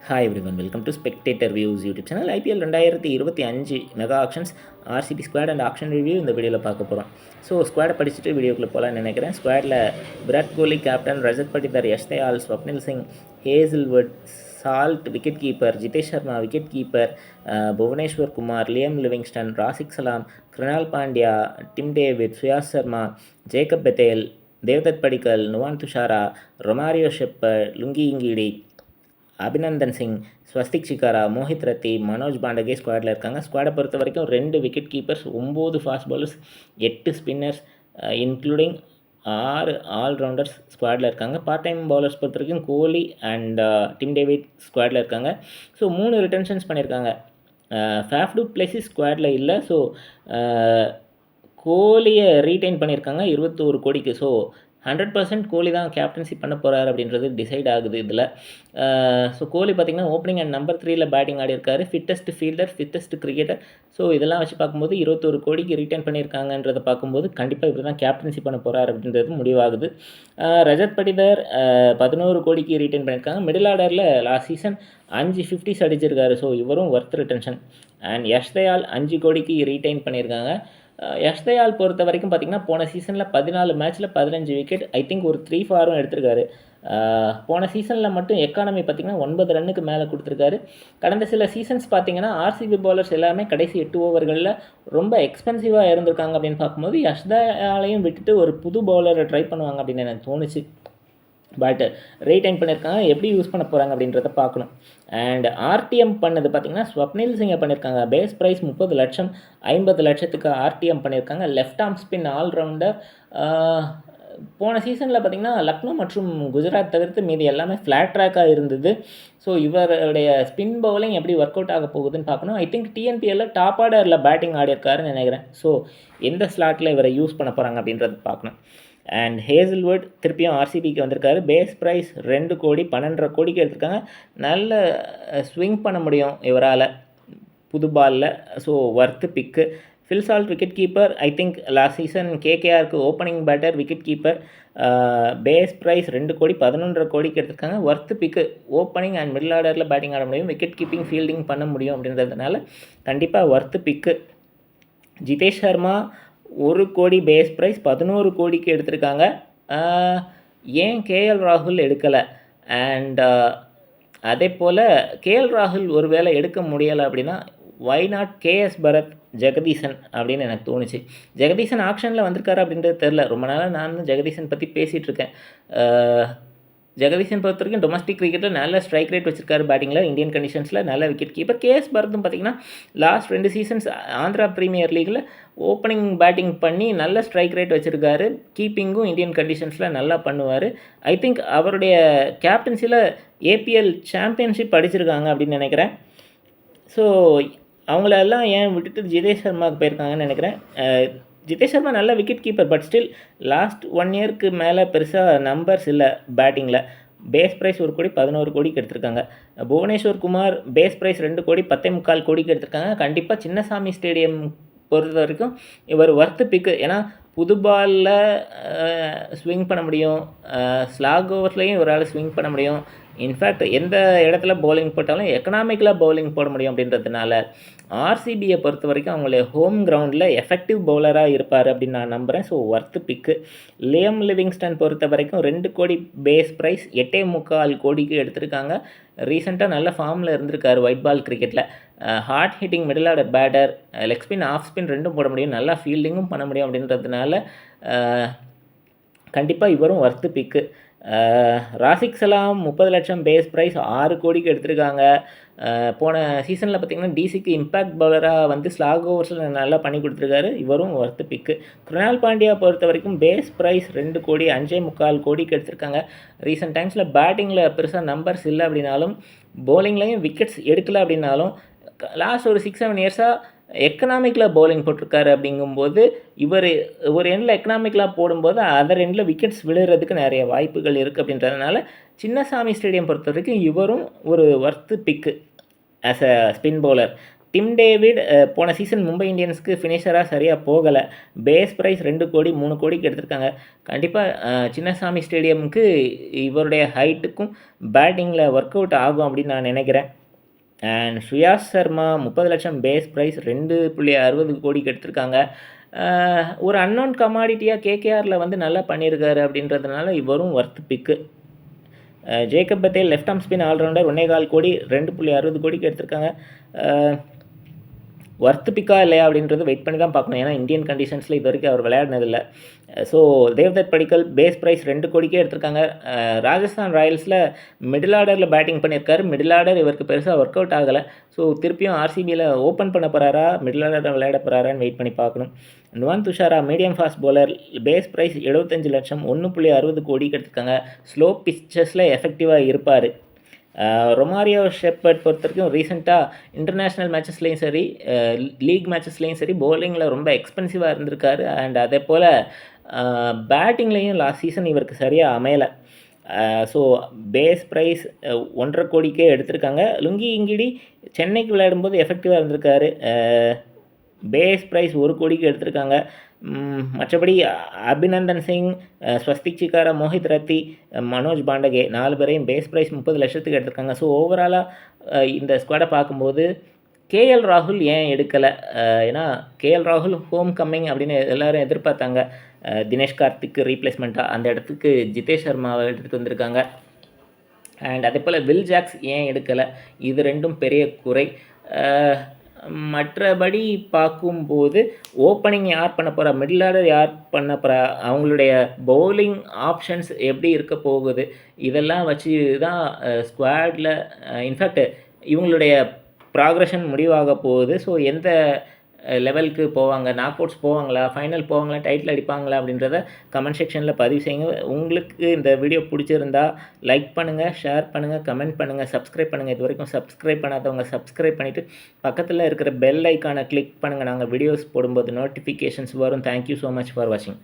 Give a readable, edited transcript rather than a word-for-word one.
Hi everyone, welcome to spectator views YouTube channel. IPL 2025 mega actions RCB squad and action review இந்த வீடியோவில் பார்க்க போகிறோம். So ஸ்குவாடை படிச்சுட்டு வீடியோக்குள்ளே போகலான்னு நினைக்கிறேன். ஸ்குவாடில் Virat Kohli captain, Rajat Patidar, Yash Dayal, Swapnil Singh, Hazlewood, Salt wicket keeper, Jitesh Sharma wicket keeper, Bhuvneshwar Kumar, Liam Livingstone, Rasikh Salam, Krunal Pandya, Tim David, Suyash Sharma, Jacob Bethell, Devdutt Padikkal, Nuwan Thushara, Romario Shepherd, Lungi Ngidi, Abhinandan Singh, Swastik Chikara, Mohit Rathee, Manoj Bhandage ஸ்குவாடில் இருக்காங்க. ஸ்குவாடை பொறுத்த வரைக்கும் 2 wicket keepers, 9 fast bowlers, 8 spinners, including 6 all rounders ஸ்குவாடில் இருக்காங்க. பார்ட் டைம் பவுலர்ஸ் பொறுத்த வரைக்கும் கோலி அண்ட் டிம் டேவிட் ஸ்குவாடில் இருக்காங்க. ஸோ 3 ரிட்டன்ஷன்ஸ் பண்ணியிருக்காங்க. ஃபேஃப் டு பிளேஸஸ் ஸ்குவாடில் இல்லை. ஸோ கோலியை ரீட்டைன் பண்ணியிருக்காங்க 21 கோடிக்கு. ஸோ 100% கோலி தான் கேப்டன்சி பண்ண போகிறார் அப்படின்றது டிசைட் ஆகுது இதில். ஸோ கோலி பார்த்திங்கன்னா ஓப்பனிங் அண்ட் நம்பர் 3ல் பேட்டிங் ஆடிருக்காரு. Fittest fielder, fittest cricketer. So இதெல்லாம் வச்சு பார்க்கும்போது 21 கோடிக்கு ரிட்டர்ன் பண்ணியிருக்காங்கன்றதை பார்க்கும்போது கண்டிப்பாக இவர் தான் கேப்டன்சி பண்ண போகிறார் அப்படின்றது முடிவாகுது. ரஜத் பட்டிதார் 11 கோடிக்கு ரிட்டர்ன் பண்ணியிருக்காங்க. மிடில் ஆர்டரில் லாஸ்ட் சீசன் 5 50s அடிச்சிருக்காரு. ஸோ இவரும் worth retention. And Yash Dayal 5 கோடிக்கு ரீட்டைன் பண்ணியிருக்காங்க. யஷ் தயால் பொறுத்த வரைக்கும் பார்த்திங்கன்னா போன சீசனில் 14 மேட்ச்சில் 15 விக்கெட், ஐ திங்க் ஒரு 3 ஃபாரும் எடுத்திருக்காரு. போன சீசனில் மட்டும் எக்கானமி பார்த்திங்கன்னா 9 ரன்னுக்கு மேலே கொடுத்துருக்காரு. கடந்த சில சீசன்ஸ் பார்த்திங்கன்னா ஆர்சிபி பவுலர்ஸ் எல்லாமே கடைசி 8 ஓவர்களில் ரொம்ப எக்ஸ்பென்சிவாக இருந்திருக்காங்க அப்படின்னு பார்க்கும்போது யஷ் தயாலையும் விட்டுட்டு ஒரு புது பவுலரை ட்ரை பண்ணுவாங்க அப்படின்னு எனக்கு தோணுச்சு. பட் ரீடைன் பண்ணியிருக்காங்க. எப்படி யூஸ் பண்ண போகிறாங்க அப்படின்றத பார்க்கணும். அண்ட் ஆர்டிஎம் பண்ணது பார்த்திங்கன்னா ஸ்வப்னில் சிங்கை பண்ணியிருக்காங்க. பேஸ் ப்ரைஸ் 30 லட்சம், 50 லட்சத்துக்கு ஆர்டிஎம் பண்ணியிருக்காங்க. Left arm spin all rounder. போன சீசனில் பார்த்திங்கன்னா லக்னோ மற்றும் குஜராத் தவிர்த்து மீதி எல்லாமே ஃப்ளாட் ட்ராக்காக இருந்தது. ஸோ இவருடைய ஸ்பின் பவுலிங் எப்படி ஒர்க் அவுட் ஆக போகுதுன்னு பார்க்கணும். ஐ திங்க் டிஎன்பிஎல்லில் டாப் ஆர்டரில் பேட்டிங் ஆடியிருக்காருன்னு நினைக்கிறேன். ஸோ எந்த ஸ்லாட்டில் இவரை யூஸ் பண்ண போகிறாங்க அப்படின்றத பார்க்கணும். அண்ட் ஹேசில்வுட் திருப்பியும் ஆர்சிபிக்கு வந்திருக்காரு. பேஸ் ப்ரைஸ் 2 கோடி, 12.5 கோடிக்கு எடுத்திருக்காங்க. நல்ல ஸ்விங் பண்ண முடியும் இவரால் புது பாலில். So worth pick. Phil Salt wicket keeper. I think last season கேகேஆருக்கு opening batter, wicket keeper. Base price 2 crore, 11.5 கோடிக்கு எடுத்திருக்காங்க. Worth pick. Opening and middle ஆர்டரில் பேட்டிங் ஆட முடியும், விக்கெட் கீப்பிங் ஃபீல்டிங் பண்ண முடியும் அப்படின்றதுனால கண்டிப்பாக ஒர்த்து பிக்கு. ஜிதேஷ் சர்மா 1 கோடி, பேஸ் ப்ரைஸ் 11 கோடிக்கு எடுத்திருக்காங்க. ஏன் கேஎல் ராகுல் எடுக்கலை? அண்ட் அதே போல் கேஎல் ராகுல் ஒரு வேளை எடுக்க முடியலை அப்படின்னா why not KS Bharat, Jagadeesan அப்படின்னு எனக்கு தோணுச்சு. ஜெகதீசன் ஆக்ஷனில் வந்திருக்காரு அப்படின்றது தெரில. ரொம்ப நாளாக நான் ஜெகதீசன் பற்றி பேசிகிட்ருக்கேன். ஜெகதீசன் பொறுத்த வரைக்கும் டொமஸ்டிக் கிரிக்கெட்டில் நல்ல ஸ்ட்ரைக் ரேட் வச்சிருக்காரு. பேட்டிங்கில் இந்தியன் கண்டிஷன்ஸில் நல்ல விக்கெட் கீப்பர். கேஎஸ் பரத்தும் பார்த்திங்கன்னா லாஸ்ட் 2 சீசன்ஸ் ஆந்திரா ப்ரீமியர் லீக்கில் ஓப்பனிங் பேட்டிங் பண்ணி நல்ல ஸ்ட்ரைக் ரேட் வச்சுருக்காரு. கீப்பிங்கும் இந்தியன் கண்டிஷன்ஸில் நல்லா பண்ணுவார். ஐ திங்க் அவருடைய கேப்டன்சியில் ஏபிஎல் சாம்பியன்ஷிப் அடிச்சிருக்காங்க அப்படின்னு நினைக்கிறேன். ஸோ அவங்களெல்லாம் ஏன் விட்டுட்டு ஜிதேஷ் சர்மாவுக்கு போயிருக்காங்கன்னு நினைக்கிறேன். ஜிதேஷ் சர்மா நல்ல wicket keeper. But still last 1 இயருக்கு மேலே பெருசாக நம்பர்ஸ் இல்லை பேட்டிங்கில். பேஸ் ப்ரைஸ் 1 கோடி, 11 கோடிக்கு எடுத்திருக்காங்க. புவனேஸ்வர் குமார் பேஸ் ப்ரைஸ் 2 கோடி, 10.25 கோடிக்கு எடுத்திருக்காங்க. கண்டிப்பாக சின்னசாமி ஸ்டேடியம் பொறுத்த வரைக்கும் இவர் ஒர்த்து பிக்கு. ஏன்னா புது பாலில் ஸ்விங் பண்ண முடியும், ஸ்லாக் ஓவர்ஸ்லேயும் இவரால் ஸ்விங் பண்ண முடியும். இன்ஃபேக்ட் எந்த இடத்துல பவுலிங் போட்டாலும் எக்கனாமிக்கலாக பவுலிங் போட முடியும் அப்படின்றதுனால ஆர்சிபியை பொறுத்த வரைக்கும் அவங்களுடைய ஹோம் கிரவுண்டில் எஃபெக்டிவ் பவுலராக இருப்பார் அப்படின்னு நான் நம்புகிறேன். ஸோ ஒர்த்து பிக்கு. லியம் லிவிங்ஸ்டன் பொறுத்த வரைக்கும் 2 கோடி பேஸ் ப்ரைஸ், 8.25 கோடிக்கு எடுத்திருக்காங்க. ரீசெண்டாக நல்ல ஃபார்மில் இருந்திருக்காரு ஒயிட் பால் கிரிக்கெட்டில். Hard hitting middle order batter, leg spin off spin ரெண்டும் போட முடியும், நல்லா ஃபீல்டிங்கும் பண்ண முடியும் அப்படின்றதுனால கண்டிப்பாக இவரும் ஒர்த்து பிக்கு. ராசிக் சலாம் 30 லட்சம், பேஸ் ப்ரைஸ் 6 கோடிக்கு எடுத்திருக்காங்க. போன சீசனில் பார்த்திங்கன்னா டிசிக்கு இம்பேக்ட் பவுலராக வந்து ஸ்லாக் ஓவர்ஸில் நல்லா பண்ணி கொடுத்துருக்காரு. இவரும் ஒர்த்து பிக்கு. கிருணால் பாண்டியா பொறுத்த வரைக்கும் பேஸ் ப்ரைஸ் 2 கோடி, 5.25 கோடிக்கு எடுத்திருக்காங்க. ரீசெண்ட் டைம்ஸில் பேட்டிங்கில் பெருசாக நம்பர்ஸ் இல்லை அப்படின்னாலும் பவுலிங்லேயும் விக்கெட்ஸ் எடுக்கலை அப்படின்னாலும் லாஸ்ட் ஒரு 6-7 இயர்ஸாக எக்கனாமிக்கில் பவுலிங் போட்டிருக்காரு. அப்படிங்கும்போது இவர் ஒரு எண்டில் எக்கனாமிக்கலாக போடும்போது அதர் எண்டில் விக்கெட்ஸ் விழுறதுக்கு நிறைய வாய்ப்புகள் இருக்குது. அப்படின்றதுனால சின்னசாமி ஸ்டேடியம் பொறுத்த வரைக்கும் இவரும் ஒரு ஒர்த்து பிக்கு as a spin bowler. Tim David போன சீசன் மும்பை இந்தியன்ஸ்க்கு ஃபினிஷராக சரியாக போகலை. பேஸ் ப்ரைஸ் 2 கோடி 3 கோடிக்கு எடுத்திருக்காங்க. கண்டிப்பாக சின்னசாமி ஸ்டேடியமுக்கு இவருடைய ஹைட்டுக்கும் பேட்டிங்கில் ஒர்க் அவுட் ஆகும் அப்படின்னு நான் நினைக்கிறேன். அண்ட் சுயாஸ் சர்மா 30 லட்சம் பேஸ் ப்ரைஸ் 2.60 கோடிக்கு எடுத்திருக்காங்க. ஒரு அன்னோன் கமாடிட்டியாக கேகேஆரில் வந்து நல்லா பண்ணியிருக்காரு அப்படின்றதுனால இவரும் worth pick. Jacob Bethell left arm spin all rounder 1.25 crore 2.60 கோடிக்கு எடுத்திருக்காங்க. ஒர்த் பிக்கா இல்லையா அப்படின்றது வெயிட் பண்ணி தான் பார்க்கணும். ஏன்னா இந்தியன் கண்டிஷன்ஸில் இது வரைக்கும் அவர் விளையாடினதில்லை. ஸோ தேவ்தத் படிக்கல் பேஸ் ப்ரைஸ் 2 கோடிக்கே எடுத்திருக்காங்க. ராஜஸ்தான் ராயல்ஸில் மிடில் ஆர்டரில் பேட்டிங் பண்ணியிருக்காரு. மிடில் ஆர்டர் இவருக்கு பெருசாக ஒர்க் அவுட் ஆகலை. ஸோ திருப்பியும் ஆர்சிபியில் ஓப்பன் பண்ண போகிறாரா, மிடில் ஆர்டரில் விளையாட போகிறாரான்னு வெயிட் பண்ணி பார்க்கணும். Nuwan Thushara medium fast bowler, base price 75 லட்சம் 1.60 கோடிக்கு எடுத்திருக்காங்க. ஸ்லோ பிச்சஸில் எஃபெக்டிவாக இருப்பார். ரொமாரியோ ஷெப்பர்ட் பொறுத்த வரைக்கும் ரீசெண்டாக இன்டர்நேஷ்னல் மேட்சஸ்லேயும் சரி, லீக் மேட்சஸ்லேயும் சரி, பவுலிங்கில் ரொம்ப எக்ஸ்பென்சிவாக இருந்திருக்காரு. அண்ட் அதே போல் பேட்டிங்லேயும் லாஸ்ட் சீசன் இவருக்கு சரியாக அமையலை. ஸோ பேஸ் ப்ரைஸ் 1.5 கோடிக்கே எடுத்திருக்காங்க. லுங்கி இங்கிடி சென்னைக்கு விளையாடும்போது எஃபெக்டிவாக இருந்திருக்காரு. பேஸ் ப்ரைஸ் 1 கோடிக்கு எடுத்திருக்காங்க. மற்றபடி அபிநந்தன் சிங், ஸ்வஸ்திக் சிக்காரா, மோஹித் ரத்தி, மனோஜ் பாண்டகே 4 பேரையும் பேஸ் ப்ரைஸ் 30 லட்சத்துக்கு எடுத்திருக்காங்க. ஸோ ஓவராலாக இந்த ஸ்குவாடை பார்க்கும்போது கேஎல் ராகுல் ஏன் எடுக்கலை? ஏன்னா கேஎல் ராகுல் ஹோம் கம்மிங் அப்படின்னு எல்லோரும் எதிர்பார்த்தாங்க. தினேஷ் கார்த்திக்கு ரீப்ளேஸ்மெண்ட்டாக அந்த இடத்துக்கு ஜிதேஷ் சர்மாவை எடுத்துகிட்டு வந்திருக்காங்க. அண்ட் அதே போல் வில் ஜாக்ஸ் ஏன் எடுக்கலை? இது 2ம் பெரிய குறை. மற்றபடி பார்க்கும்போது ஓப்பனிங் யார் பண்ண போகிறா, மிடில் ஆர்டர் யார் பண்ண போகிறா, அவங்களுடைய பவுலிங் ஆப்ஷன்ஸ் எப்படி இருக்க போகுது, இதெல்லாம் வச்சு தான் ஸ்குவாடில் இன்ஃபேக்ட் இவங்களுடைய ப்ராக்ரஷன் முடிவாக போகுது. ஸோ எந்த லெவலுக்கு போவாங்க, நாக் அவுட்ஸ் போவாங்களா, ஃபைனல் போவாங்களா, டைட்டில் அடிப்பாங்களா அப்படின்றத கமெண்ட் செக்ஷனில் பதிவு செய்யுங்க. உங்களுக்கு இந்த வீடியோ பிடிச்சிருந்தா லைக் பண்ணுங்கள், ஷேர் பண்ணுங்கள், கமெண்ட் பண்ணுங்கள், சப்ஸ்கிரைப் பண்ணுங்கள். இது வரைக்கும் சப்ஸ்கிரைப் பண்ணாதவங்க சப்ஸ்கிரைப் பண்ணிவிட்டு பக்கத்தில் இருக்கிற பெல் ஐக்கானை கிளிக் பண்ணுங்கள். நாங்கள் வீடியோஸ் போடும்போது நோட்டிஃபிகேஷன்ஸ் வரும். தேங்க்யூ ஸோ மச் ஃபார் வாட்சிங்.